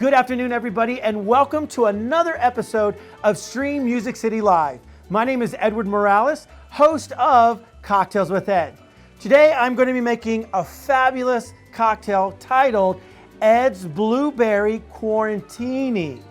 good afternoon, everybody, and welcome to another episode of Stream Music City Live. My name is Edward Morales, host of Cocktails with Ed. Today, I'm going to be making a fabulous cocktail titled Ed's Blueberry Quarantini.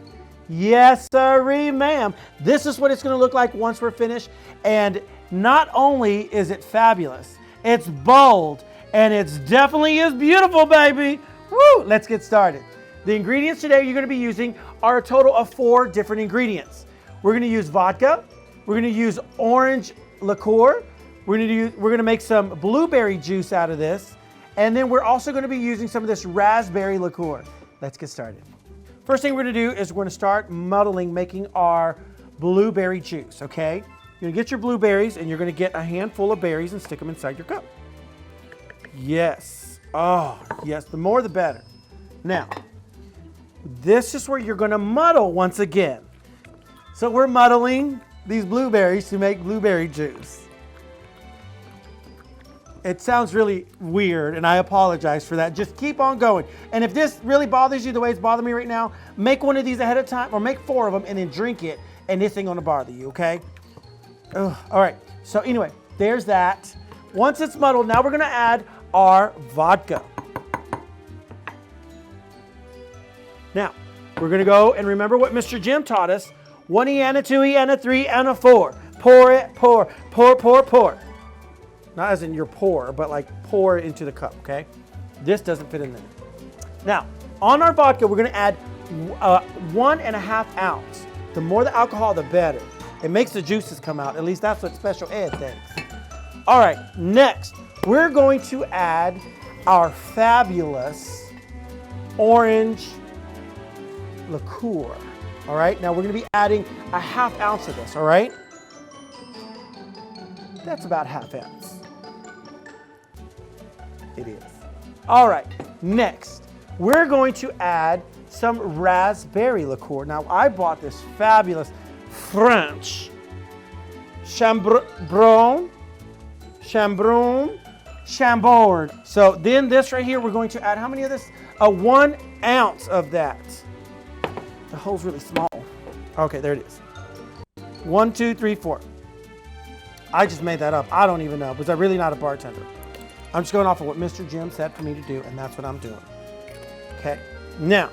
Yes, sirree, ma'am. This is what it's going to look like once we're finished. And not only is it fabulous, it's bold, and it's definitely is beautiful, baby. Woo! Let's get started. The ingredients today you're going to be using are a total of 4 different ingredients. We're going to use vodka. We're going to use orange liqueur. We're going to make some blueberry juice out of this. And then we're also going to be using some of this raspberry liqueur. Let's get started. First thing we're going to do is we're going to start muddling, making our blueberry juice, okay? You're going to get your blueberries and you're going to get a handful of berries and stick them inside your cup. Yes. Oh, yes. The more the better. Now, this is where you're going to muddle once again. So we're muddling these blueberries to make blueberry juice. It sounds really weird, and I apologize for that. Just keep on going. And if this really bothers you the way it's bothering me right now, make one of these ahead of time, or make 4 of them and then drink it, and this ain't going to bother you, okay? Ugh. All right. So anyway, there's that. Once it's muddled, now we're going to add our vodka. Now, we're going to go and remember what Mr. Jim taught us. 1E and a 2E and a 3 and a 4. Pour it, pour, pour, pour, pour. Not as in you're poor, but like pour it into the cup, okay? This doesn't fit in there. Now, on our vodka, we're going to add 1.5 ounce. The more the alcohol, the better. It makes the juices come out. At least that's what Special Ed thinks. All right, next, we're going to add our fabulous orange liqueur. All right, now we're going to be adding a 1/2 ounce of this, all right? That's about 1/2 ounce. It is. All right, next, we're going to add some raspberry liqueur. Now, I bought this fabulous French Chambord. So then this right here, we're going to add how many of this? 1 ounce of that. The hole's really small. Okay, there it is. 1, 2, 3, 4. I just made that up. I don't even know, because I'm really not a bartender. I'm just going off of what Mr. Jim said for me to do, and that's what I'm doing. Okay, now,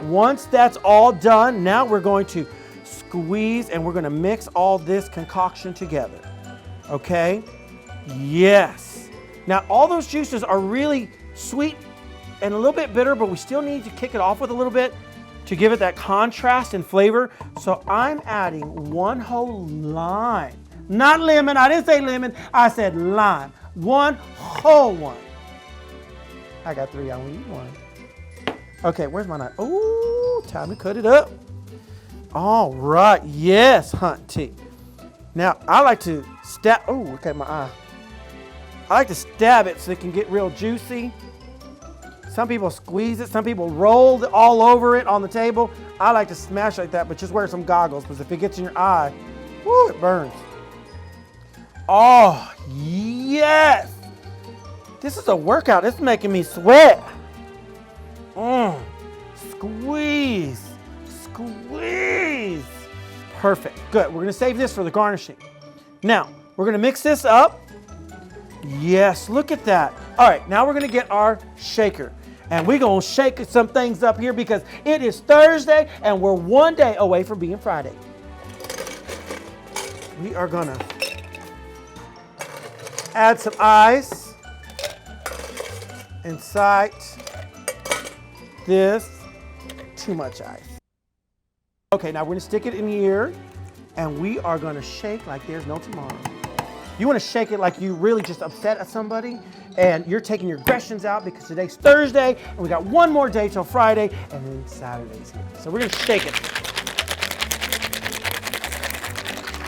once that's all done, now we're going to squeeze and we're going to mix all this concoction together. Okay? Yes. Now, all those juices are really sweet and a little bit bitter, but we still need to kick it off with a little bit to give it that contrast and flavor. So I'm adding 1 whole lime. Not lemon. I didn't say lemon. I said lime. 1 whole one. I got 3. I only need 1. Okay, where's my knife? Oh, time to cut it up. All right. Yes, hunty. Now, I like to stab. Oh, look at my eye. I like to stab it so it can get real juicy. Some people squeeze it. Some people roll all over it on the table. I like to smash like that, but just wear some goggles, because if it gets in your eye, whoo, it burns. Oh, yes. This is a workout. It's making me sweat. Squeeze. Squeeze. Perfect. Good. We're going to save this for the garnishing. Now, we're going to mix this up. Yes, look at that. All right, now we're going to get our shaker. And we're going to shake some things up here because it is Thursday and we're 1 day away from being Friday. We are going to add some ice inside this. Too much ice. Okay, now we're going to stick it in here and we are going to shake like there's no tomorrow. You want to shake it like you really just upset at somebody and you're taking your aggressions out because today's Thursday and we got 1 more day till Friday and then Saturday's here. So we're going to shake it.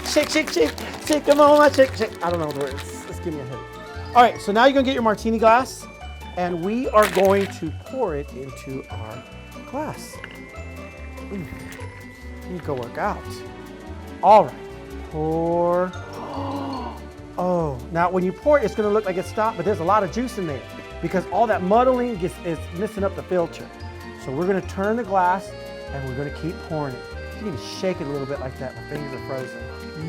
Shake, shake, shake, shake, come on, shake, shake. I don't know the words. Let's give me a hint. All right, so now you're going to get your martini glass and we are going to pour it into our glass. You need to go work out. All right, pour. Oh, now when you pour it, it's going to look like it's stopped, but there's a lot of juice in there because all that muddling is messing up the filter. So we're going to turn the glass and we're going to keep pouring it. You need to shake it a little bit like that. My fingers are frozen.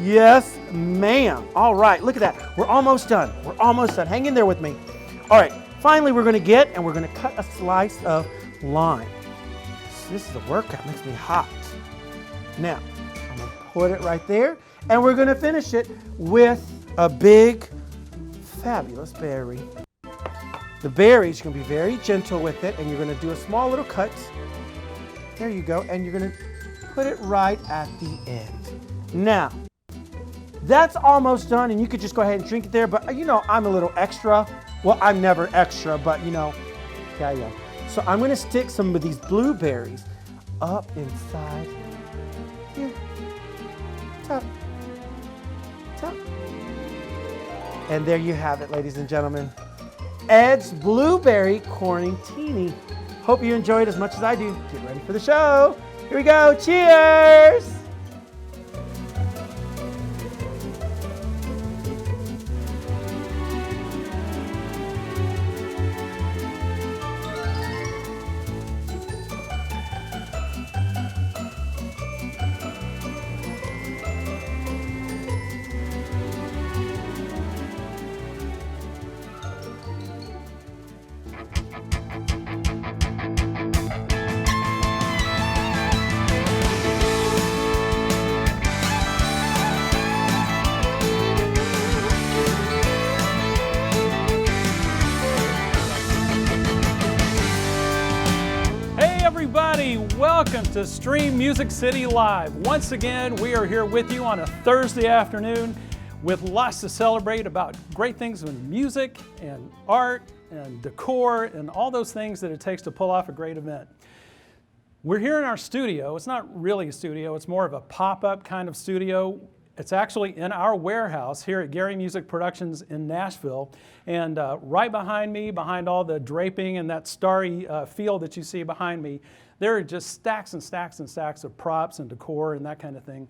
Yes, ma'am. All right, look at that. We're almost done. We're almost done. Hang in there with me. All right, finally we're going to cut a slice of lime. This is a workout. It makes me hot. Now, I'm going to put it right there, and we're going to finish it with a big, fabulous berry. The berries, you're going to be very gentle with it, and you're going to do a small little cut. There you go, and you're going to put it right at the end. Now, that's almost done, and you could just go ahead and drink it there, but you know, I'm a little extra. Well, I'm never extra, but you know, yeah. So I'm going to stick some of these blueberries up inside here. Top. And there you have it, ladies and gentlemen. Ed's Blueberry Corningtini. Hope you enjoyed as much as I do. Get ready for the show. Here we go. Cheers! Welcome to Stream Music City Live. Once again, we are here with you on a Thursday afternoon with lots to celebrate about great things in music and art and decor and all those things that it takes to pull off a great event. We're here in our studio. It's not really a studio, it's more of a pop-up kind of studio. It's actually in our warehouse here at Gary Music Productions in Nashville. And right behind me, behind all the draping and that starry field that you see behind me, there are just stacks and stacks and stacks of props and decor and that kind of thing.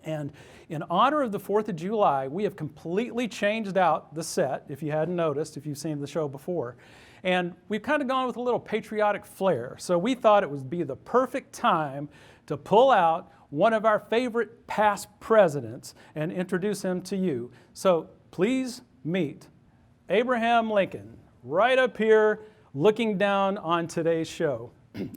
And in honor of the 4th of July, we have completely changed out the set, if you hadn't noticed, if you've seen the show before. And we've kind of gone with a little patriotic flair. So we thought it would be the perfect time to pull out one of our favorite past presidents and introduce him to you. So please meet Abraham Lincoln, right up here looking down on today's show.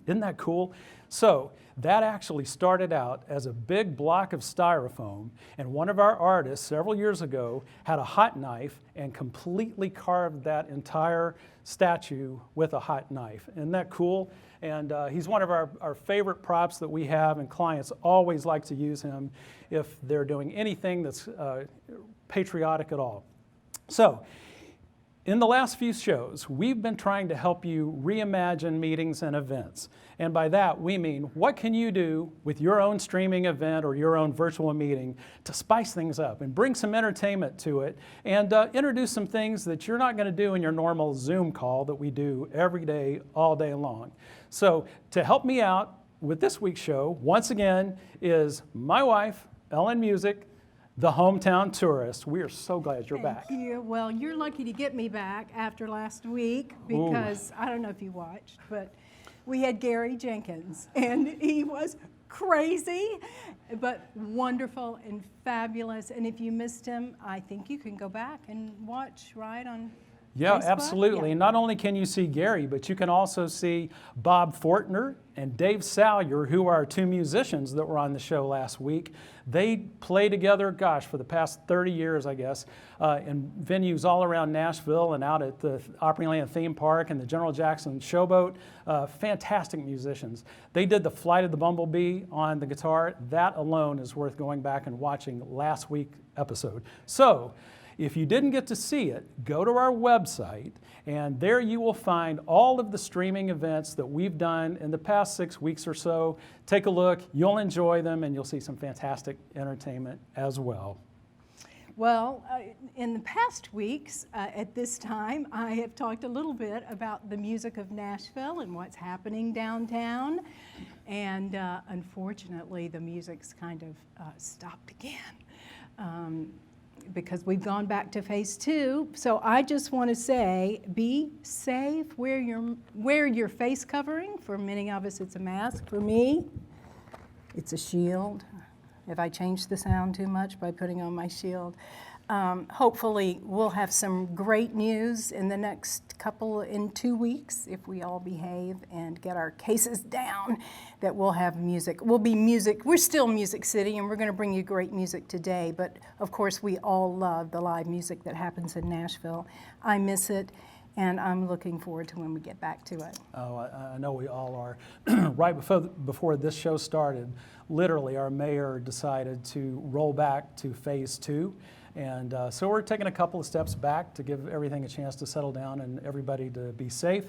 Isn't that cool? So that actually started out as a big block of styrofoam, and one of our artists several years ago had a hot knife and completely carved that entire statue with a hot knife. Isn't that cool? And he's one of our favorite props that we have, and clients always like to use him if they're doing anything that's patriotic at all. So, in the last few shows, we've been trying to help you reimagine meetings and events. And by that, we mean, what can you do with your own streaming event or your own virtual meeting to spice things up and bring some entertainment to it and introduce some things that you're not going to do in your normal Zoom call that we do every day, all day long. So to help me out with this week's show, once again, is my wife, Ellen Musick, the hometown tourist. We are so glad you're back. Thank you. Well, you're lucky to get me back after last week because I don't know if you watched, but we had Gary Jenkins, and he was crazy, but wonderful and fabulous. And if you missed him, I think you can go back and watch right on Yeah, Facebook. absolutely. Yeah. And not only can you see Gary, but you can also see Bob Fortner and Dave Salyer, who are 2 musicians that were on the show last week. They play together, gosh, for the past 30 years, I guess, in venues all around Nashville and out at the Opryland Theme Park and the General Jackson Showboat. Fantastic musicians. They did the Flight of the Bumblebee on the guitar. That alone is worth going back and watching last week's episode. So, if you didn't get to see it, go to our website, and there you will find all of the streaming events that we've done in the past 6 weeks or so. Take a look, you'll enjoy them, and you'll see some fantastic entertainment as well. Well, in the past weeks, at this time, I have talked a little bit about the music of Nashville and what's happening downtown. And unfortunately, the music's kind of stopped again. because we've gone back to phase 2. So I just want to say, be safe, wear your face covering. For many of us, it's a mask. For me, it's a shield. If I change the sound too much by putting on my shield. Hopefully, we'll have some great news in the next in 2 weeks, if we all behave and get our cases down, that we'll have music. We'll be music. We're still Music City, and we're going to bring you great music today. But of course, we all love the live music that happens in Nashville. I miss it, and I'm looking forward to when we get back to it. Oh, I know we all are. Right before this show started, literally our mayor decided to roll back to phase 2. And so we're taking a couple of steps back to give everything a chance to settle down and everybody to be safe.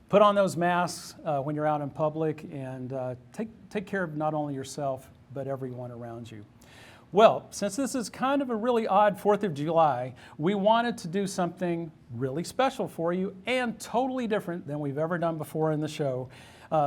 Put on those masks when you're out in public, and take care of not only yourself, but everyone around you. Well, since this is kind of a really odd 4th of July, we wanted to do something really special for you and totally different than we've ever done before in the show.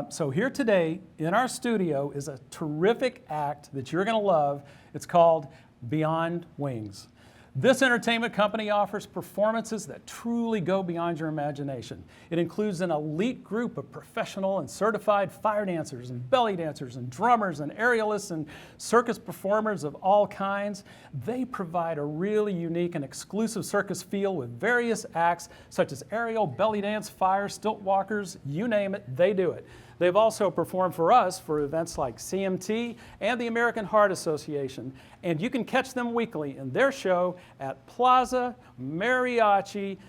So here today in our studio is a terrific act that you're going to love. It's called Beyond Wings. This entertainment company offers performances that truly go beyond your imagination. It includes an elite group of professional and certified fire dancers and belly dancers and drummers and aerialists and circus performers of all kinds. They provide a really unique and exclusive circus feel with various acts such as aerial, belly dance, fire, stilt walkers, you name it, they do it. They've also performed for us for events like CMT and the American Heart Association. And you can catch them weekly in their show at Plaza Mariachi.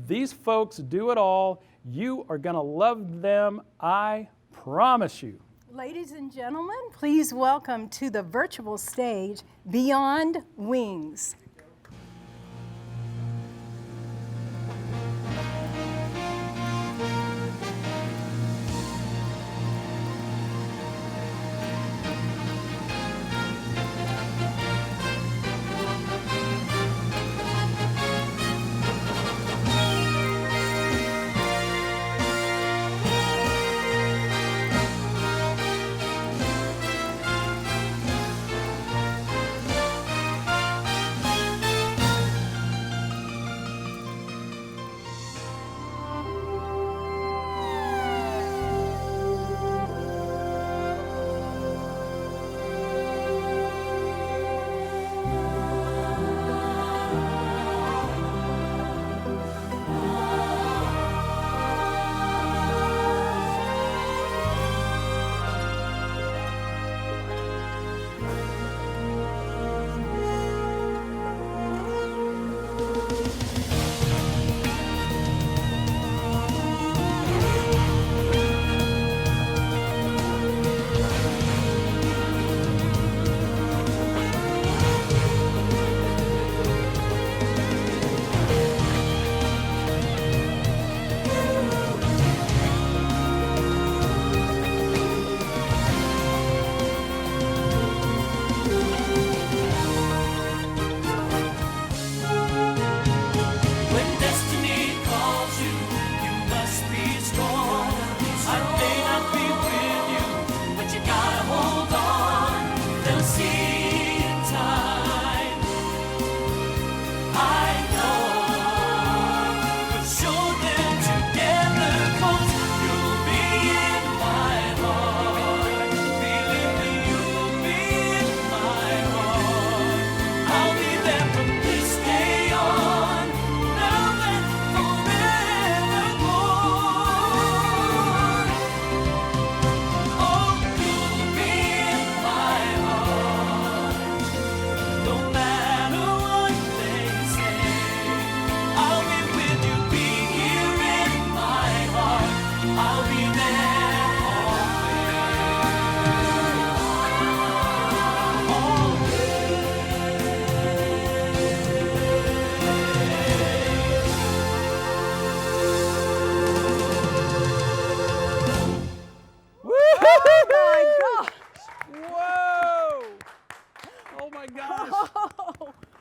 These folks do it all. You are going to love them, I promise you. Ladies and gentlemen, please welcome to the virtual stage, Beyond Wings.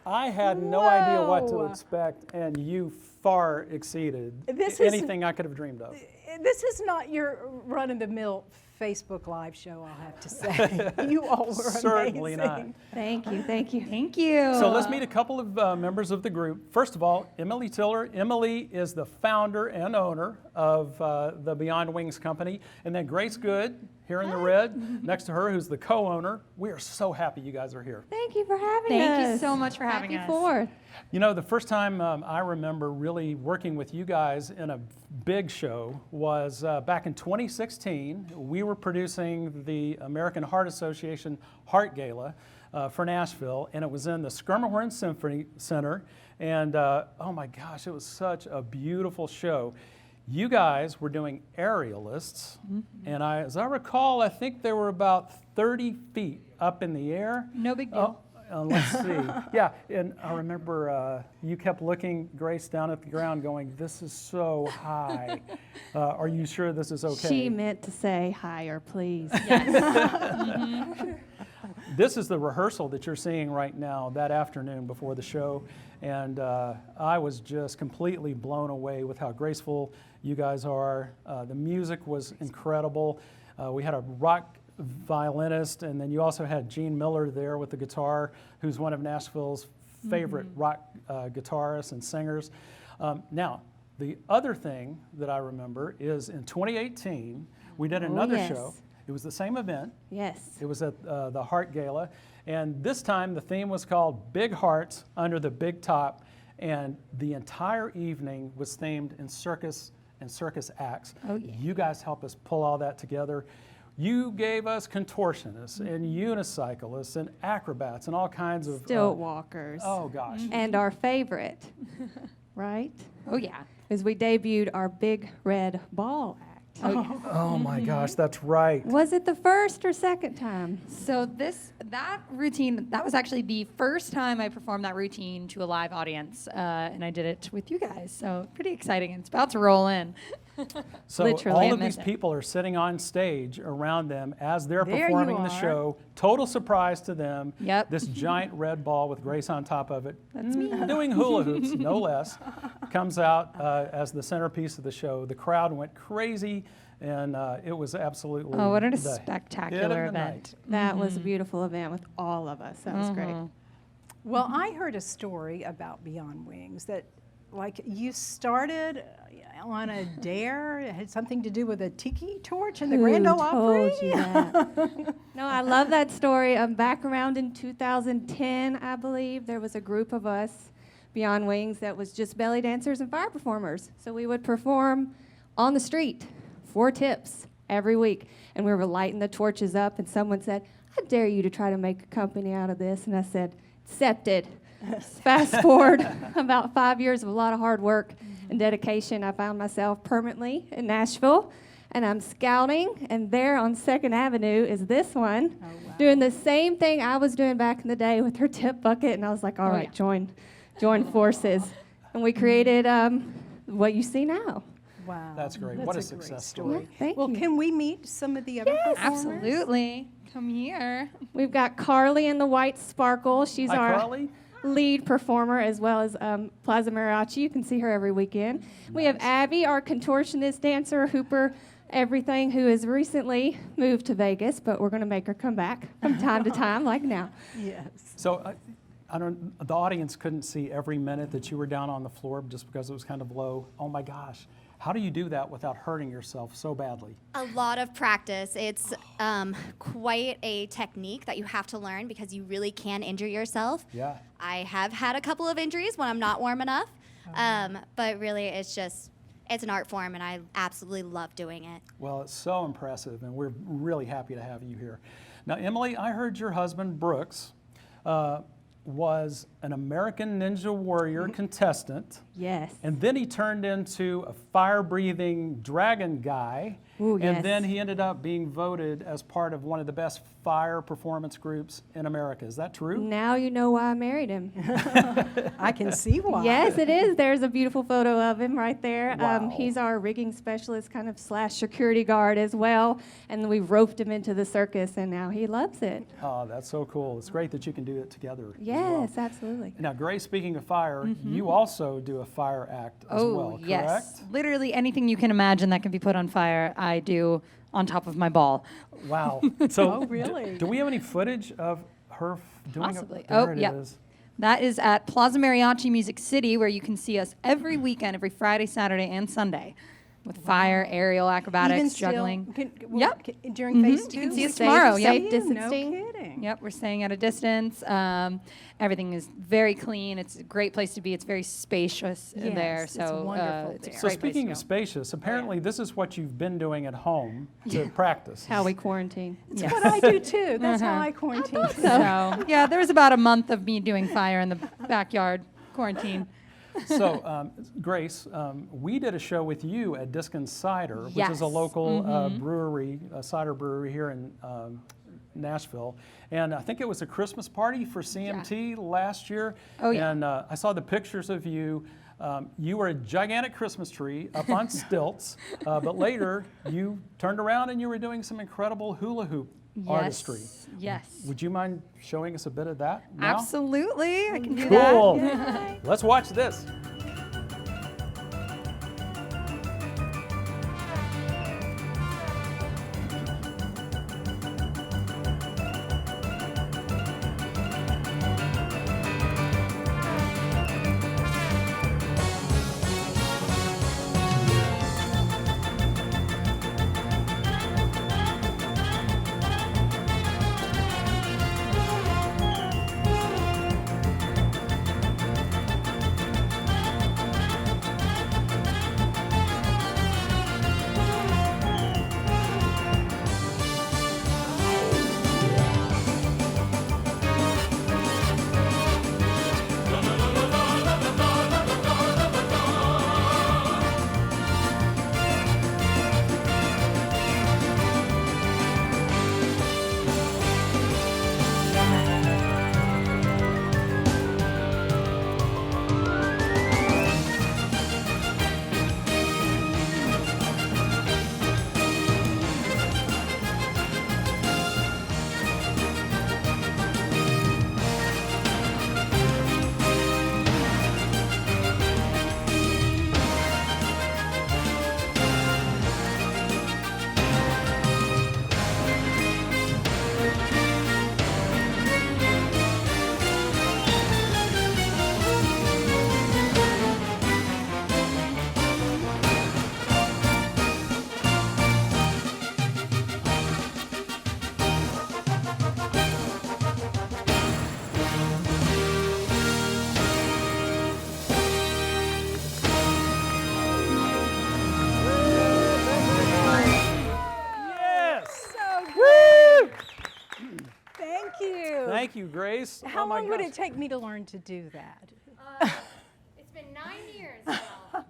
I had no idea what to expect, and you far exceeded anything I could have dreamed of. This is not your run-of-the-mill Facebook Live show, I'll have to say. You all were Certainly amazing. not. Thank you, thank you. Thank you. So let's meet a couple of members of the group. First of all, Emily Tiller. Emily is the founder and owner of the Beyond Wings company. And then Grace Good, here in the red, next to her, who's the co-owner. We are so happy you guys are here. Thank you for having us. Thank you so much for having Happy us. 4th. You know, the first time I remember really working with you guys in a big show was back in 2016. We were producing the American Heart Association Heart Gala for Nashville, and it was in the Schermerhorn Symphony Center. And oh my gosh, it was such a beautiful show. You guys were doing aerialists, and as I recall, I think they were about 30 feet up in the air. No big deal. Let's see. Yeah, and I remember you kept looking, Grace, down at the ground going, this is so high. Are you sure this is okay? She meant to say higher, please. This is the rehearsal that you're seeing right now that afternoon before the show. And I was just completely blown away with how graceful you guys are. The music was incredible. We had a rock violinist, and then you also had Gene Miller there with the guitar, who's one of Nashville's favorite rock guitarists and singers. Now, the other thing that I remember is in 2018, we did another yes. show. It was the same event. Yes. It was at the Heart Gala, and this time the theme was called Big Hearts Under the Big Top, and the entire evening was themed in circus and circus acts. Oh, yeah. You guys helped us pull all that together. You gave us contortionists and unicyclists and acrobats and all kinds of Stilt walkers. Oh gosh. And our favorite, right? Oh, yeah. Is we debuted our Big Red Ball act. Oh my gosh, that's right. Was it the first or second time? So that routine, that was actually the first time I performed that routine to a live audience, and I did it with you guys. So pretty exciting. It's about to roll in. So Literally, all I of these meant it. people are sitting on stage around them as they're There you performing the are. show. Total surprise to them. Yep. This giant red ball with Grace on top of it, That's me. doing hula hoops, no less, comes out as the centerpiece of the show. The crowd went crazy, and it was absolutely Oh, what a the hit of spectacular the event. That was a beautiful event with all of us. That was great. Well, I heard a story about Beyond Wings that, like, you started on a dare. It had something to do with a tiki torch in the Grand Ole Opry. Told you that? No, I love that story. Back around in 2010, I believe, there was a group of us, Beyond Wings, that was just belly dancers and fire performers. So we would perform on the street for tips every week. And we were lighting the torches up, and someone said, I dare you to try to make a company out of this. And I said, accepted. Fast forward about 5 years of a lot of hard work and dedication, I found myself permanently in Nashville, and I'm scouting, and there on 2nd Avenue is this one, doing the same thing I was doing back in the day with her tip bucket, and I was like, all right, join forces. And we created what you see now. Wow. That's great. That's What a great success story. story. Thank Well, you. can we meet some of the other performers? Absolutely. Come here. We've got Carly in the white sparkle. She's Hi, our Carly. lead performer, as well as Plaza Mariachi. You can see her every weekend. We have Abby, our contortionist, dancer, hooper, everything, who has recently moved to Vegas, but we're going to make her come back from time to time, like now. Yes. So the audience couldn't see every minute that you were down on the floor just because it was kind of low. Oh my gosh. How do you do that without hurting yourself so badly? A lot of practice. It's quite a technique that you have to learn because you really can injure yourself. Yeah. I have had a couple of injuries when I'm not warm enough, but really it's an art form and I absolutely love doing it. Well, it's so impressive, and we're really happy to have you here. Now, Emily, I heard your husband, Brooks, was an American Ninja Warrior contestant. Yes. And then he turned into a fire-breathing dragon guy. Ooh, and yes. then he ended up being voted as part of one of the best fire performance groups in America. Is that true? Now you know why I married him. I can see why. Yes, it is. There's a beautiful photo of him right there. Wow. He's our rigging specialist, kind of / security guard as well. And we roped him into the circus, and now he loves it. Oh, that's so cool. It's great that you can do it together. Yes, Yes, absolutely. Now, Grace, speaking of fire, you also do a fire act as well, correct? Yes. Literally anything you can imagine that can be put on fire, I do on top of my ball. Wow. So, Oh, really? do we have any footage of her doing Possibly. it? There it yeah. is. That is at Plaza Mariachi Music City, where you can see us every weekend, every Friday, Saturday, and Sunday, with fire, aerial acrobatics, Even still, juggling. Yep. During phase 2? You can see us Safe- tomorrow. safe Yep. distancing. No kidding. Yep, we're staying at a distance. Everything is very clean. It's a great place to be. It's very spacious in Yes, there. it's So wonderful it's a there. So great place to speaking go. of spacious, apparently this is what you've been doing at home to practice. How we quarantine. That's what I do too. That's how I quarantine. too. So yeah, there was about a month of me doing fire in the backyard quarantine. So, Grace, we did a show with you at Diskin Cider, which is Yes. a local brewery, a cider brewery here in Nashville. And I think it was a Christmas party for CMT last year. Oh, yeah. And I saw the pictures of you. You were a gigantic Christmas tree up on stilts, but later you turned around and you were doing some incredible hula hoop artistry. Yes. Would you mind showing us a bit of that now? Absolutely, I can do that. Cool. Let's watch this. Thank you, Grace. How Oh my long would gosh. it take me to learn to do that? It's been 9 years now.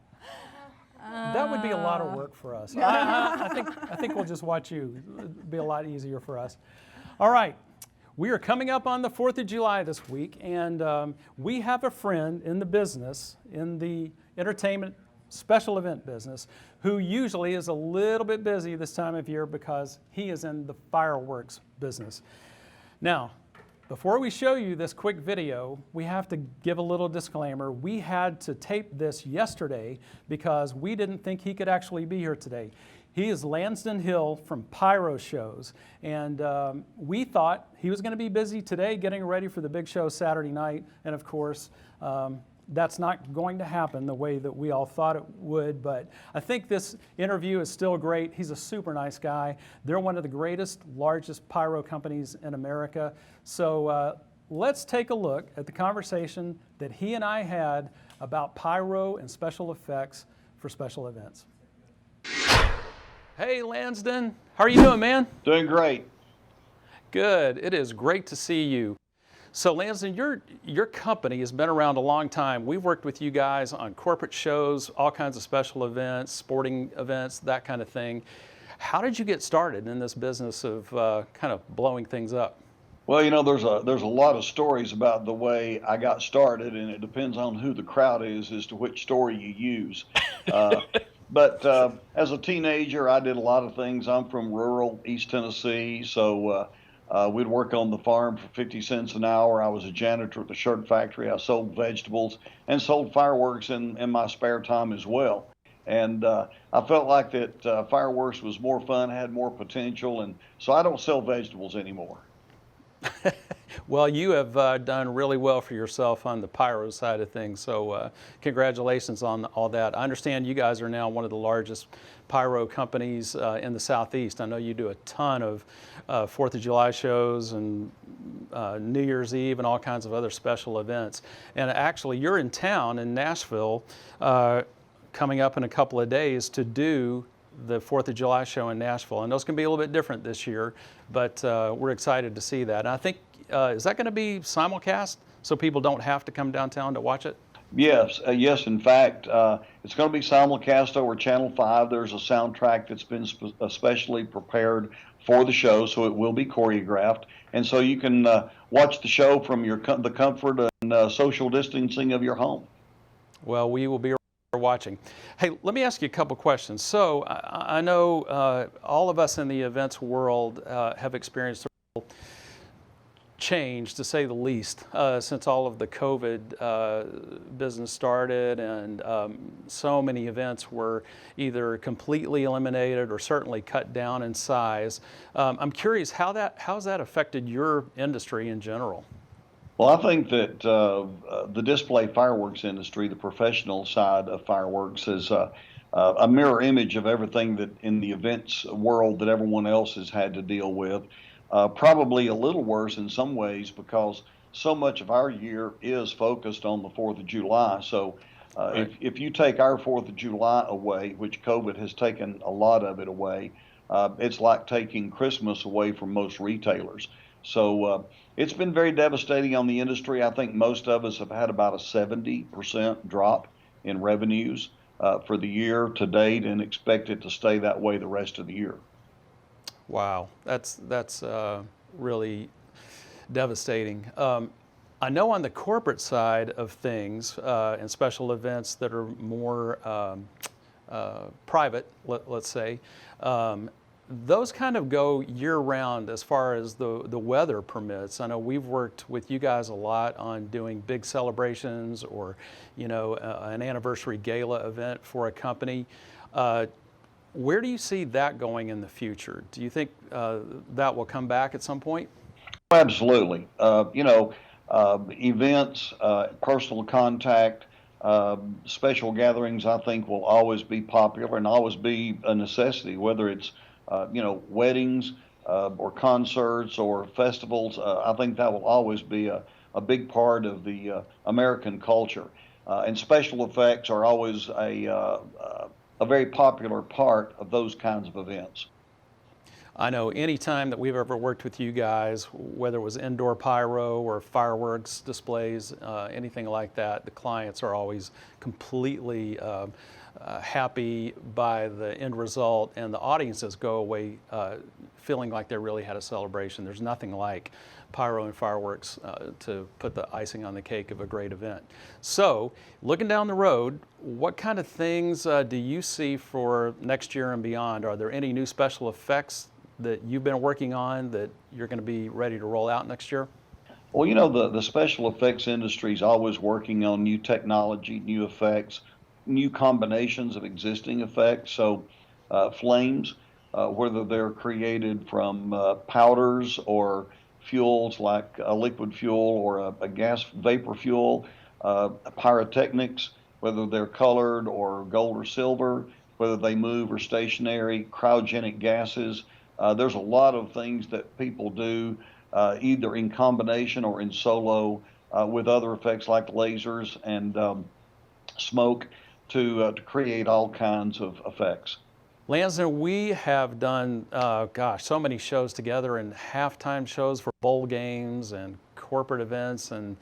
That would be a lot of work for us. I think we'll just watch you. It'd be a lot easier for us. All right. We are coming up on the 4th of July this week, and we have a friend in the business, in the entertainment special event business, who usually is a little bit busy this time of year because he is in the fireworks business. Now, before we show you this quick video, we have to give a little disclaimer. We had to tape this yesterday because we didn't think he could actually be here today. He is Lansden Hill from Pyro Shows, and we thought he was going to be busy today getting ready for the big show Saturday night, and of course, that's not going to happen the way that we all thought it would, but I think this interview is still great. He's a super nice guy. They're one of the greatest, largest pyro companies in America. So let's take a look at the conversation that he and I had about pyro and special effects for special events. Hey, Lansden. How are you doing, man? Doing great. Good. It is great to see you. So Lansden, your company has been around a long time. We've worked with you guys on corporate shows, all kinds of special events, sporting events, that kind of thing. How did you get started in this business of kind of blowing things up? Well, you know, there's a lot of stories about the way I got started, and it depends on who the crowd is as to which story you use. But as a teenager, I did a lot of things. I'm from rural East Tennessee, so We'd work on the farm for 50 cents an hour. I was a janitor at the shirt factory. I sold vegetables and sold fireworks in my spare time as well. And I felt like that fireworks was more fun, had more potential, and so I don't sell vegetables anymore. Well, you have done really well for yourself on the pyro side of things, so congratulations on all that. I understand you guys are now one of the largest pyro companies in the Southeast. I know you do a ton of 4th of July shows and New Year's Eve and all kinds of other special events. And actually, you're in town in Nashville coming up in a couple of days to do the 4th of July show in Nashville. I know it's going to be a little bit different this year, but we're excited to see that. And I think, is that going to be simulcast so people don't have to come downtown to watch it? Yes, yes. In fact, it's going to be simulcast over Channel 5. There's a soundtrack that's been especially prepared for the show, so it will be choreographed. And so you can watch the show from the comfort and social distancing of your home. Well, we will be watching. Hey, let me ask you a couple questions. So I know all of us in the events world have experienced a change, to say the least, since all of the COVID business started, and so many events were either completely eliminated or certainly cut down in size. I'm curious how's that affected your industry in general? Well, I think that the display fireworks industry, the professional side of fireworks, is a mirror image of everything that in the events world that everyone else has had to deal with. Probably a little worse in some ways because so much of our year is focused on the 4th of July. So Right. if you take our 4th of July away, which COVID has taken a lot of it away, it's like taking Christmas away from most retailers. So it's been very devastating on the industry. I think most of us have had about a 70% drop in revenues for the year to date, and expect it to stay that way the rest of the year. Wow, that's really devastating. I know on the corporate side of things and special events that are more private, let's say, those kind of go year-round as far as the weather permits. I know we've worked with you guys a lot on doing big celebrations or, an anniversary gala event for a company. Where do you see that going in the future? Do you think that will come back at some point? Absolutely. Events, personal contact, special gatherings, I think will always be popular and always be a necessity, whether it's weddings or concerts or festivals. I think that will always be a big part of the American culture. And special effects are always a very popular part of those kinds of events. I know any time that we've ever worked with you guys, whether it was indoor pyro or fireworks displays, anything like that, the clients are always completely happy by the end result, and the audiences go away feeling like they really had a celebration. There's nothing like pyro and fireworks to put the icing on the cake of a great event. So, looking down the road, what kind of things do you see for next year and beyond? Are there any new special effects that you've been working on that you're going to be ready to roll out next year? Well, the special effects industry is always working on new technology, new effects, new combinations of existing effects. So flames, whether they're created from powders or fuels like a liquid fuel or a gas vapor fuel, pyrotechnics, whether they're colored or gold or silver, whether they move or stationary, cryogenic gases. There's a lot of things that people do either in combination or in solo with other effects like lasers and smoke to create all kinds of effects. Lansner, we have done, so many shows together, and halftime shows for bowl games and corporate events and,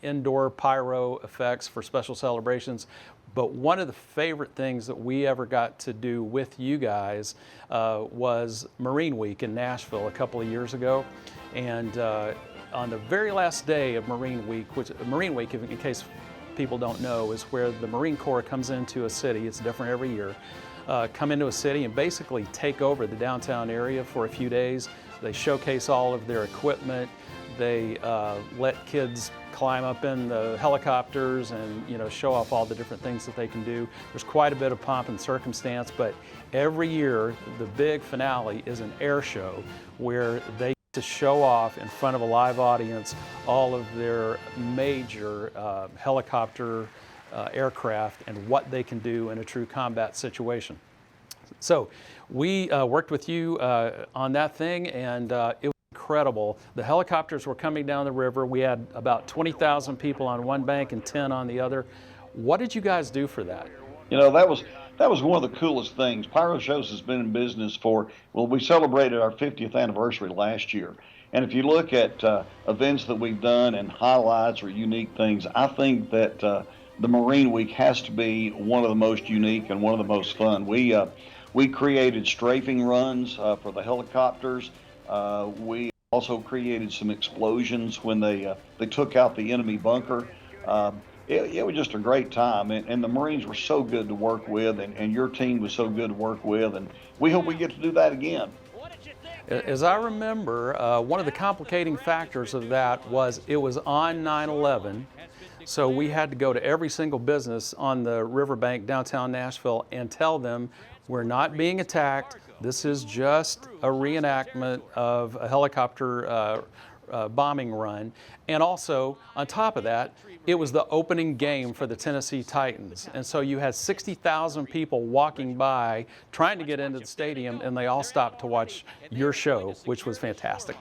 indoor pyro effects for special celebrations. But one of the favorite things that we ever got to do with you guys was Marine Week in Nashville a couple of years ago. And on the very last day of Marine Week, which Marine Week, in case people don't know, is where the Marine Corps comes into a city. It's different every year. come into a city and basically take over the downtown area for a few days. They showcase all of their equipment. They let kids climb up in the helicopters and, you know, show off all the different things that they can do. There's quite a bit of pomp and circumstance, but every year the big finale is an air show where they get to show off in front of a live audience all of their major helicopter aircraft and what they can do in a true combat situation. So we worked with you on that thing, and it was incredible. The helicopters were coming down the river. We had about 20,000 people on one bank and 10 on the other. What did you guys do for that? You know, that was one of the coolest things. Pyro Shows has been in business for, well, we celebrated our 50th anniversary last year. And if you look at events that we've done and highlights or unique things, I think that the Marine Week has to be one of the most unique and one of the most fun. We created strafing runs for the helicopters. We also created some explosions when they took out the enemy bunker. It was just a great time, and the Marines were so good to work with, and your team was so good to work with, and we hope we get to do that again. As I remember, one of the complicating factors of that was it was on 9/11, so we had to go to every single business on the riverbank downtown Nashville and tell them we're not being attacked. This is just a reenactment of a helicopter bombing run. And also, on top of that, it was the opening game for the Tennessee Titans. And so you had 60,000 people walking by trying to get into the stadium, and they all stopped to watch your show, which was fantastic.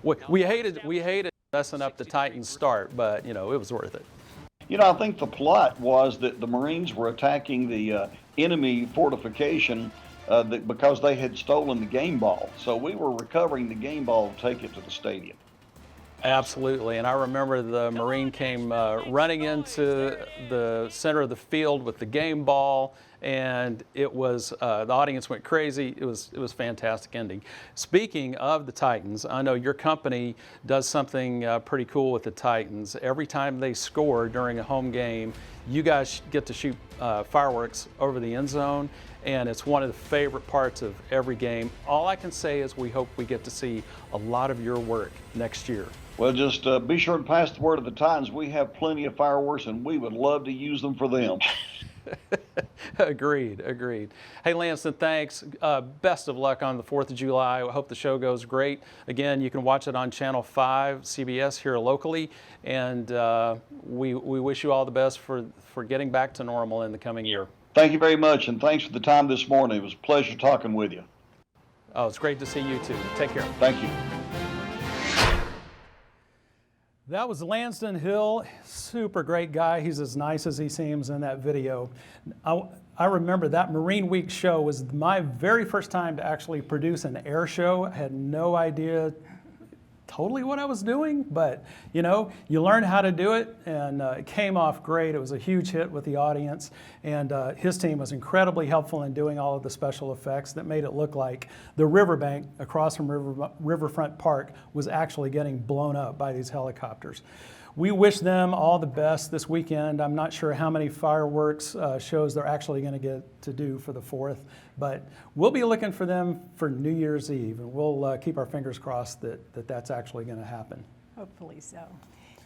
we hated messing up the Titans start, but you know, it was worth it. You know, I think the plot was that the Marines were attacking the enemy fortification because they had stolen the game ball. So we were recovering the game ball to take it to the stadium. Absolutely, and I remember the Marine came running into the center of the field with the game ball, and it was the audience went crazy. It was a fantastic ending. Speaking of the Titans, I know your company does something pretty cool with the Titans. Every time they score during a home game, you guys get to shoot fireworks over the end zone, and it's one of the favorite parts of every game. All I can say is we hope we get to see a lot of your work next year. Well, just be sure to pass the word to the Titans. We have plenty of fireworks, and we would love to use them for them. Agreed. Hey, Lanston, thanks. Best of luck on the 4th of July. I hope the show goes great. Again, you can watch it on Channel 5, CBS here locally, and we wish you all the best for getting back to normal in the coming year. Thank you very much, and thanks for the time this morning. It was a pleasure talking with you. Oh, it's great to see you too. Take care. Thank you. That was Lanston Hill, super great guy. He's as nice as he seems in that video. I remember that Marine Week show was my very first time to actually produce an air show. I had no idea totally what I was doing, but you know, you learn how to do it, and it came off great. It was a huge hit with the audience, and his team was incredibly helpful in doing all of the special effects that made it look like the riverbank across from Riverfront Park was actually getting blown up by these helicopters. We wish them all the best this weekend. I'm not sure how many fireworks shows they're actually going to get to do for the 4th, but we'll be looking for them for New Year's Eve, and we'll keep our fingers crossed that that's actually going to happen. Hopefully so.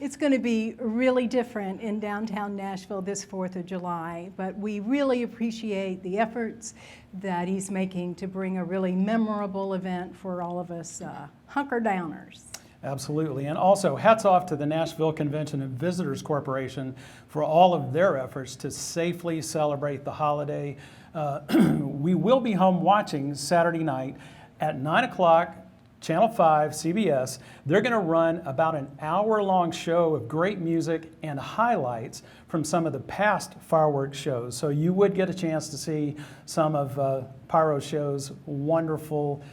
It's going to be really different in downtown Nashville this 4th of July, but we really appreciate the efforts that he's making to bring a really memorable event for all of us hunker-downers. Absolutely, and also hats off to the Nashville Convention and Visitors Corporation for all of their efforts to safely celebrate the holiday. We will be home watching Saturday night at 9 o'clock, Channel 5, CBS. They're going to run about an hour-long show of great music and highlights from some of the past fireworks shows. So you would get a chance to see some of Pyro Shows' wonderful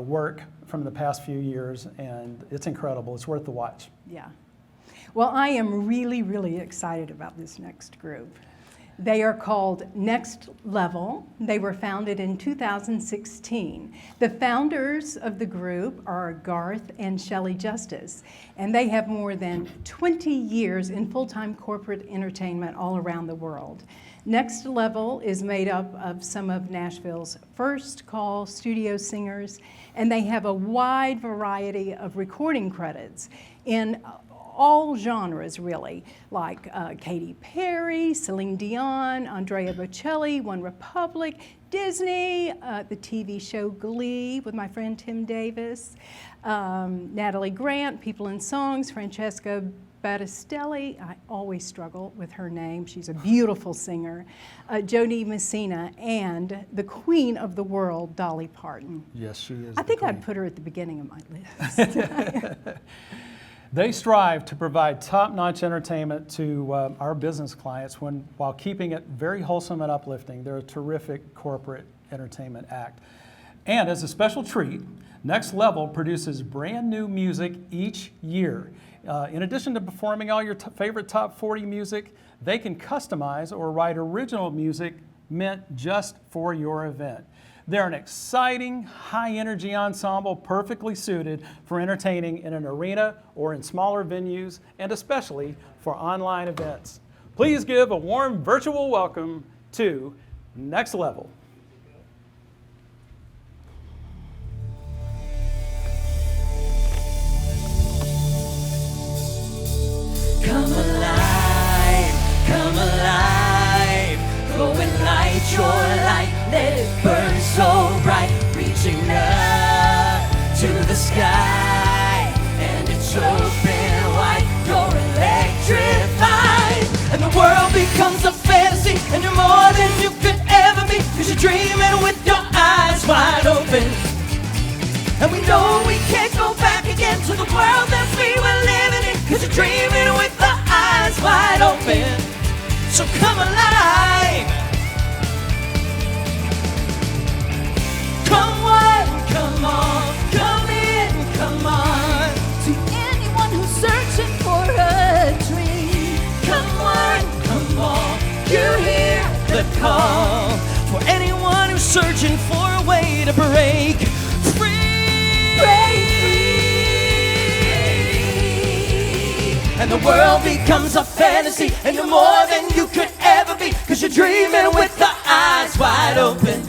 work from the past few years, and it's incredible. It's worth the watch. Yeah. Well, I am really, really excited about this next group. They are called Next Level. They were founded in 2016. The founders of the group are Garth and Shelley Justice, and they have more than 20 years in full-time corporate entertainment all around the world. Next Level is made up of some of Nashville's first call studio singers, and they have a wide variety of recording credits in all genres, really, like Katy Perry, Celine Dion, Andrea Bocelli, One Republic, Disney, the TV show Glee with my friend Tim Davis, Natalie Grant, People in Songs, Francesca Battistelli, I always struggle with her name, she's a beautiful singer, Jody Messina, and the queen of the world, Dolly Parton. Yes, she is. I think I'd put her at the beginning of my list. They strive to provide top-notch entertainment to our business clients while keeping it very wholesome and uplifting. They're a terrific corporate entertainment act. And as a special treat, Next Level produces brand new music each year. In addition to performing all your favorite top 40 music, they can customize or write original music meant just for your event. They're an exciting, high-energy ensemble perfectly suited for entertaining in an arena or in smaller venues, and especially for online events. Please give a warm virtual welcome to Next Level. Come alive, go and light your light, let it burn so bright, reaching up to the sky, and it's open wide, you're electrified, and the world becomes a fantasy, and you're more than you could ever be, cause you're dreaming with your eyes wide open, and we know we can't go back again to the world that we were living in, cause you're dreaming with the eyes wide open. So come alive. Come on, come on, come in, come on. To anyone who's searching for a dream, come on, you hear the call. For anyone who's searching for a way to break free. And the world becomes a fantasy, and you're more than you could ever be, cause you're dreaming with the eyes wide open.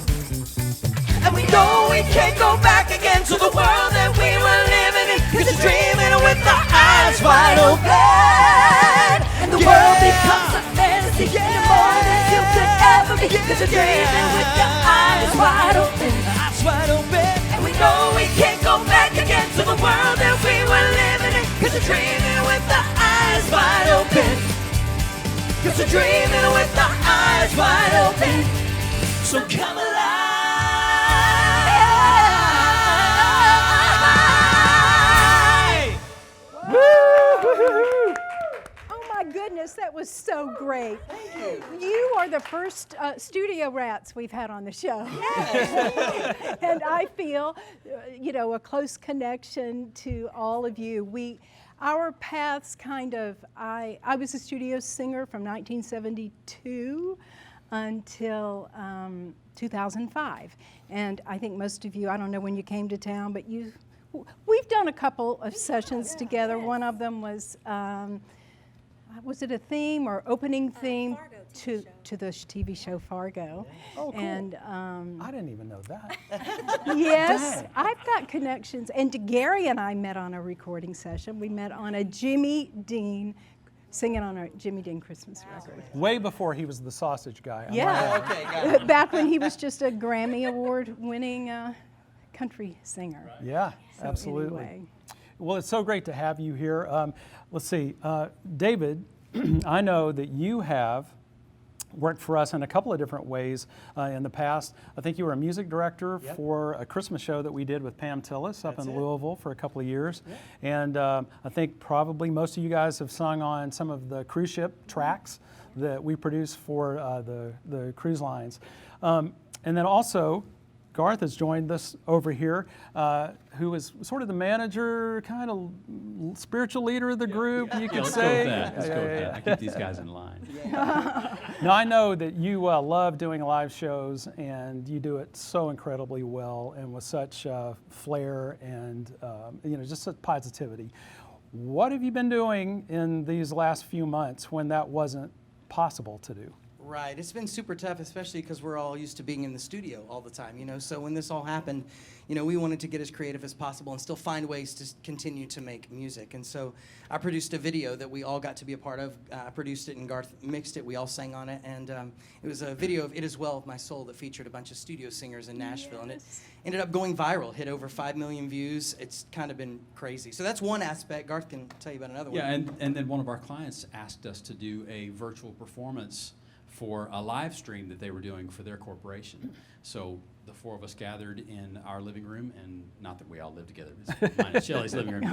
And we know we can't go back again to the world that we were living in, cause you're dreaming with the eyes wide open. And the world becomes a fantasy, and you're more than you could ever be, cause you're dreaming with your eyes wide open. Eyes wide open. And we know we can't go back again to the world that we were living in, cause you're dreaming with the eyes wide open. Cause you're dreaming with the eyes wide open. So come alive. Oh my goodness, that was so great. Thank you. You are the first studio rats we've had on the show. Yes. And I feel, a close connection to all of you. Our paths I was a studio singer from 1972 until 2005. And I think most of you, I don't know when you came to town, but we've done a couple of sessions together. One of them was it a theme or opening theme to the TV show Fargo? Oh, cool. And I didn't even know that. yes, Dang. I've got connections. And Gary and I met on a recording session. We met on a Jimmy Dean, singing on a Jimmy Dean Christmas record. Way before he was the sausage guy. Yeah. Okay, got it. Back when he was just a Grammy Award-winning country singer. Yeah, So absolutely. anyway. Well, it's so great to have you here. Let's see, David, I know that you have worked for us in a couple of different ways in the past. I think you were a music director for a Christmas show that we did with Pam Tillis up in Louisville for a couple of years. Yep. And I think probably most of you guys have sung on some of the cruise ship tracks that we produce for the cruise lines. And then also, Garth has joined us over here, who is sort of the manager, kind of spiritual leader of the group, you could say. Let's go with that. I keep these guys in line. Now, I know that you love doing live shows, and you do it so incredibly well and with such flair and just such positivity. What have you been doing in these last few months when that wasn't possible to do? Right. It's been super tough, especially because we're all used to being in the studio all the time, you know. So when this all happened, you know, we wanted to get as creative as possible and still find ways to continue to make music. And so I produced a video that we all got to be a part of. I produced it and Garth mixed it. We all sang on it. And it was a video of It Is Well With My Soul that featured a bunch of studio singers in Nashville. And it ended up going viral, hit over 5 million views. It's kind of been crazy. So that's one aspect. Garth can tell you about another one. Yeah, and then one of our clients asked us to do a virtual performance for a live stream that they were doing for their corporation. So the four of us gathered in our living room, and not that we all live together, it's mine and Shelley's living room.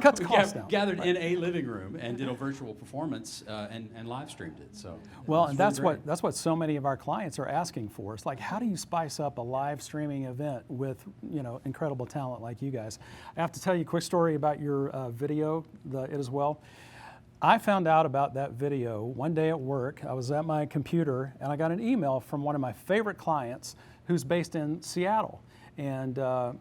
Cuts We costs down. gathered in a living room and did a virtual performance and live streamed it. So Well, it and was really that's what so many of our clients are asking for. It's like, how do you spice up a live streaming event with, you know, incredible talent like you guys? I have to tell you a quick story about your video, It As Well. I found out about that video one day at work. I was at my computer and I got an email from one of my favorite clients who's based in Seattle. And all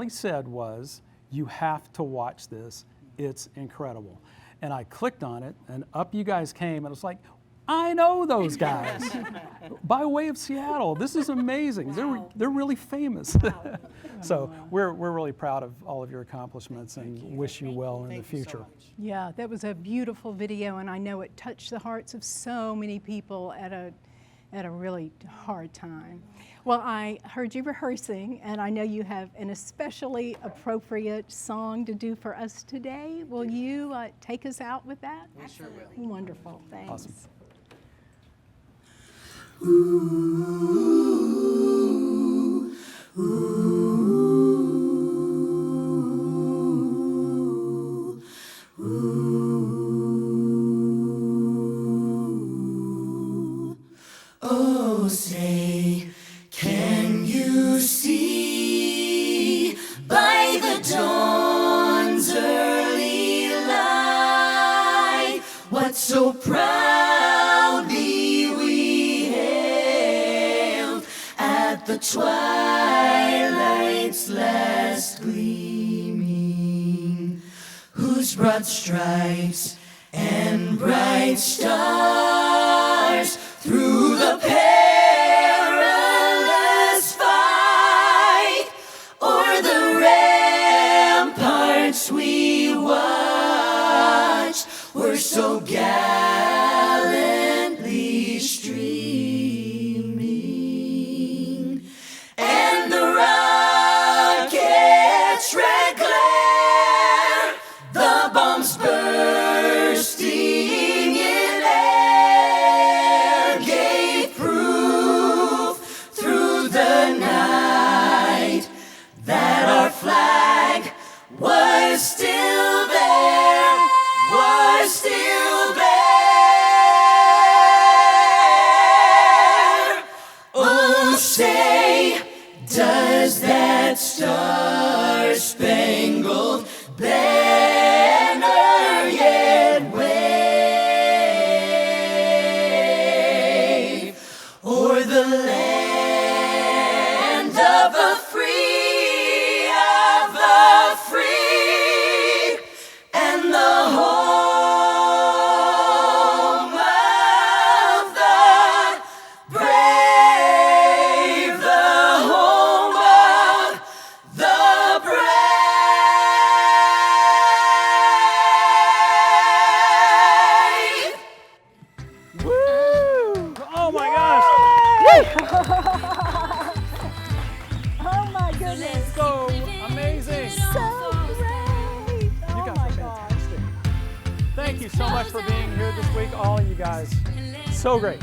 he said was, "You have to watch this. It's incredible." And I clicked on it and up you guys came and it was like, I know those guys by way of Seattle. This is amazing. Wow. They're really famous. Wow. So we're really proud of all of your accomplishments and wish you well in the Thank you so future. much. Yeah, that was a beautiful video, and I know it touched the hearts of so many people at a really hard time. Well, I heard you rehearsing, and I know you have an especially appropriate song to do for us today. Will you take us out with that? We sure will. Wonderful, thanks. Awesome. Oh, say, can you see by the dawn's early light what so proudly we hailed at the twilight's last gleaming, whose broad stripes and bright stars through the perilous fight o'er the ramparts we watched were so gallantly streaming, and the rocket's red glare, the bombs bursting in air, gave proof through the night that our flag was still there, was still there. Oh, say, does that star-spangled banner yet wave o'er the land of the free, and the home of the brave, the home of the brave. Woo! Oh my gosh! Oh my goodness. So amazing! So great! You Oh guys my are gosh. fantastic. Thank you so much for being here this week, all of you guys. So great.